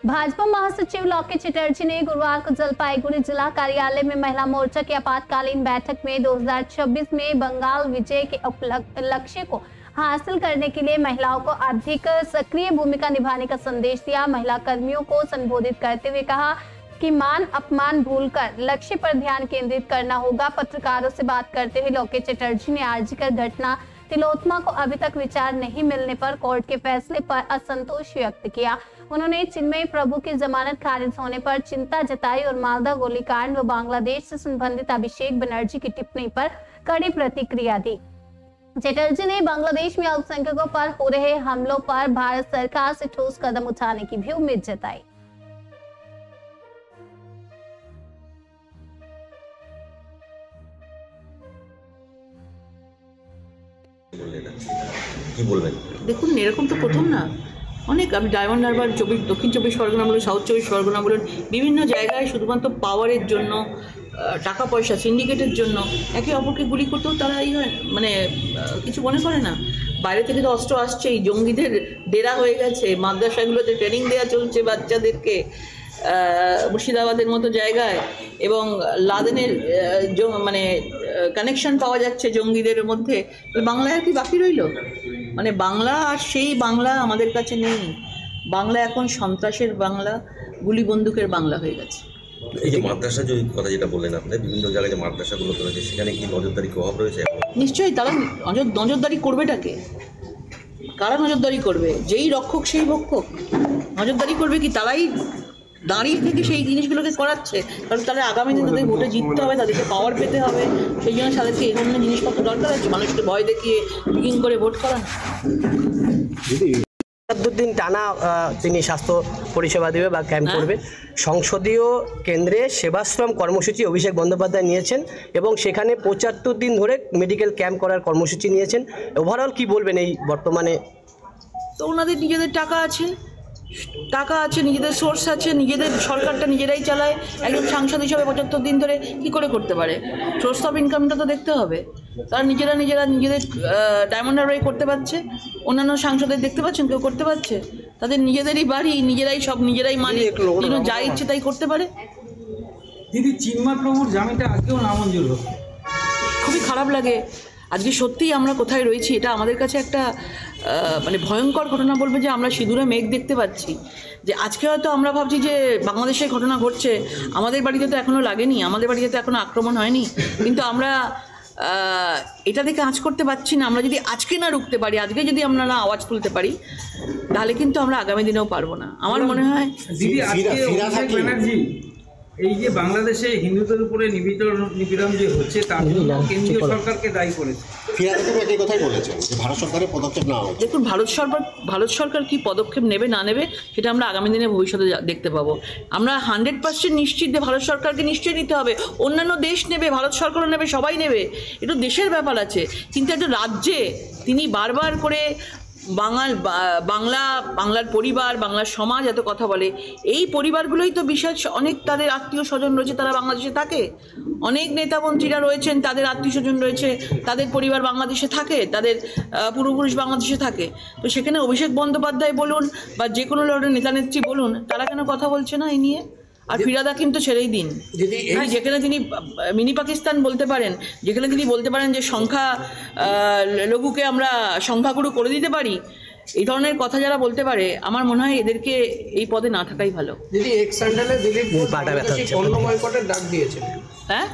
भाजपा महासचिव लौकी चटर्जी ने गुरुवार को जलपाईगुड़ी जिला कार्यालय में महिला मोर्चा की आपातकालीन बैठक में 2026 में बंगाल विजय के लक्ष्य को हासिल करने के लिए महिलाओं को अधिक सक्रिय भूमिका निभाने का संदेश दिया। महिला कर्मियों को संबोधित करते हुए कहा कि मान अपमान भूलकर लक्ष्य पर ध्यान केंद्रित करना होगा। पत्रकारों से बात करते हुए लौकी चटर्जी ने आर्जिकर घटना तिलोत्तमा को अभी तक विचार नहीं मिलने पर कोर्ट के फैसले पर असंतोष व्यक्त किया। उन्होंने चिन्मयी प्रभु की जमानत खारिज होने पर चिंता जताई और मालदा गोलीकांड व बांग्लादेश से संबंधित अभिषेक बनर्जी की टिप्पणी पर कड़ी प्रतिक्रिया दी। चटर्जी ने बांग्लादेश में अल्पसंख्यकों पर हो रहे हमलों पर भारत सरकार से ठोस कदम उठाने की भी उम्मीद जताई। দেখুন, এরকম তো প্রথম না, অনেক আমি ডায়মন্ড হারবার দক্ষিণ চব্বিশ পরগনা বলুন, সাউথ চব্বিশ পরগনা বলুন, বিভিন্ন জায়গায় শুধুমাত্র পাওয়ারের জন্য, টাকা পয়সা সিন্ডিকেটের জন্য একে অপরকে গুলি করতেও তারা মানে কিছু মনে করে না। বাইরে থেকে তো অস্ত্র আসছেই, জঙ্গিদের ডেরা হয়ে গেছে, মাদ্রাসাগুলোতে ট্রেনিং দেওয়া চলছে বাচ্চাদেরকে মুর্শিদাবাদের মতো জায়গায়, এবং লাদেনের মানে কানেকশন পাওয়া যাচ্ছে জঙ্গিদের মধ্যে। বাংলায় আর কি বাকি রইল? মানে বাংলা আর সেই বাংলা আমাদের কাছে নেই। বাংলা এখন সন্ত্রাসের বাংলা, গুলি বন্দুকের বাংলা হয়ে গেছে। এই যে মাদ্রাসা কথা যেটা বললেন আপনি, বিভিন্ন জায়গায় যে মাদ্রাসাগুলো রয়েছে সেখানে কি নজরদারি অভাব রয়েছে? নিশ্চয়ই। তারা নজরদারি করবেটাকে, কারা নজরদারি করবে? যেই রক্ষক সেই ভক্ষক। নজরদারি করবে কি? তারাই দাঁড়িয়ে থেকে সেই জিনিসগুলোকে করাচ্ছে, কারণ তারা আগামী দিনে তাদের ভোটে জিততে হবে, তাদেরকে পাওয়ার পেতে হবে। সেই জন্য তাদেরকে এই ধরনের জিনিসপত্র দরকার আছে, মানুষকে ভয় দেখিয়ে বিকিং করে ভোট করানো। ৭ দিন টানা তিনি স্বাস্থ্য পরিষেবা দেবে বা ক্যাম্প করবে। সংসদীয় কেন্দ্রে সেবাশ্রম কর্মসূচি অভিষেক বন্দ্যোপাধ্যায় নিয়েছেন এবং সেখানে ৭৫ দিন ধরে মেডিকেল ক্যাম্প করার কর্মসূচি নিয়েছেন। ওভারঅল কি বলবেন এই বর্তমানে? তো ওনাদের নিজেদের টাকা আছে, নিজেদের সোর্স আছে, নিজেদের সরকারটা নিজেরাই চালায়। একজন সাংসদ হিসাবে ৭৫ দিন ধরে কি করে করতে পারে? সোর্স অফ ইনকামটা তো দেখতে হবে। তারা নিজেদের ডায়মন্ড হারবারে করতে পারছে, অন্যান্য সাংসদের দেখতে পাচ্ছেন কেউ করতে পারছে? তাদের নিজেদেরই বাড়ি, নিজেরাই মালিক, যা ইচ্ছে তাই করতে পারে। দিদি, চিন্ময় প্রভুর জামিনটা আজকেও নামঞ্জুর হলো, খুবই খারাপ লাগে। আজকে সত্যিই আমরা কোথায় রয়েছি, এটা আমাদের কাছে একটা মানে ভয়ঙ্কর ঘটনা বলবো, যে আমরা সিঁদুরে মেঘ দেখতে পাচ্ছি। যে আজকে হয়তো আমরা ভাবছি যে বাংলাদেশে ঘটনা ঘটছে, আমাদের বাড়িতে তো এখনও লাগেনি, আমাদের বাড়িতে তো এখনও আক্রমণ হয়নি, কিন্তু আমরা এটা দেখে আঁচ করতে পারছি না। আমরা যদি আজকে না রুখতে পারি, আজকে যদি আমরা না আওয়াজ তুলতে পারি, তাহলে কিন্তু আমরা আগামী দিনেও পারবো না। আমার মনে হয় দিদি, আজকে অভিষেক ব্যানার্জি এই যে বাংলাদেশে হিন্দুদের উপরে নিপীড়ন যে হচ্ছে তার জন্য কেন্দ্রীয় সরকারকে দায়ী করেছে। ভারত সরকারের পদক্ষেপ নেওয়া হচ্ছে। দেখুন, ভারত সরকার কি পদক্ষেপ নেবে না নেবে সেটা আমরা আগামী দিনে ভবিষ্যতে দেখতে পাবো। আমরা 100% নিশ্চিত যে ভারত সরকারকে নিশ্চয়ই নিতে হবে। অন্যান্য দেশ নেবে, ভারত সরকারও নেবে, সবাই নেবে, এটা দেশের ব্যাপার আছে। কিন্তু একটা রাজ্যে তিনি বারবার করে বাংলার পরিবার, বাংলার সমাজ এত কথা বলে। এই পরিবারগুলোই তো বিশেষ অনেক তাদের আত্মীয় স্বজন রয়েছে, তারা বাংলাদেশে থাকে। অনেক নেতামন্ত্রীরা রয়েছেন, তাদের আত্মীয় স্বজন রয়েছে, তাদের পরিবার বাংলাদেশে থাকে, তাদের পূর্বপুরুষ বাংলাদেশে থাকে। তো সেখানে অভিষেক বন্দ্যোপাধ্যায় বলুন বা যে কোনো নেতা নেত্রী বলুন, তারা কেন কথা বলছে না এই নিয়ে? আর ফিরাদ হাকিম তো ছেড়েই দিন। যেখানে তিনি মিনি পাকিস্তান বলতে পারেন, যেখানে তিনি বলতে পারেন যে লঘুকে আমরা সংখ্যাগুরু করে দিতে পারি, এই ধরনের কথা যারা বলতে পারে, আমার মনে হয় এদেরকে এই পদে না থাকাই ভালো। দিদি, এক্স স্যান্ডেলে দিলীপ ঘোষ পণ্য বয়কটের ডাক দিয়েছেন। হ্যাঁ,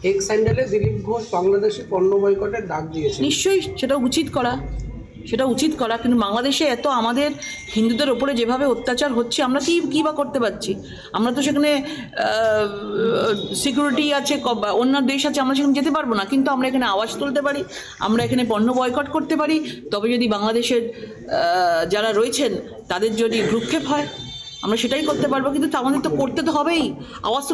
এক্স স্যান্ডেলে দিলীপ ঘোষ বাংলাদেশে পণ্য বয়কটের ডাক দিয়েছেন। নিশ্চয়ই সেটা উচিত করা, কিন্তু বাংলাদেশে এত আমাদের হিন্দুদের ওপরে যেভাবে অত্যাচার হচ্ছে, আমরা কী বা করতে পারছি? আমরা তো সেখানে সিকিউরিটি আছে, অন্য দেশ আছে, আমরা সেখানে যেতে পারবো না, কিন্তু আমরা এখানে আওয়াজ তুলতে পারি, আমরা এখানে পণ্য বয়কট করতে পারি। তবে যদি বাংলাদেশের যারা রয়েছেন তাদের যদি ভ্রুক্ষেপ হয়, আমরা সেটাই করতে পারবো। কিন্তু আমাদের তো করতে তো হবেই, আওয়াজ তো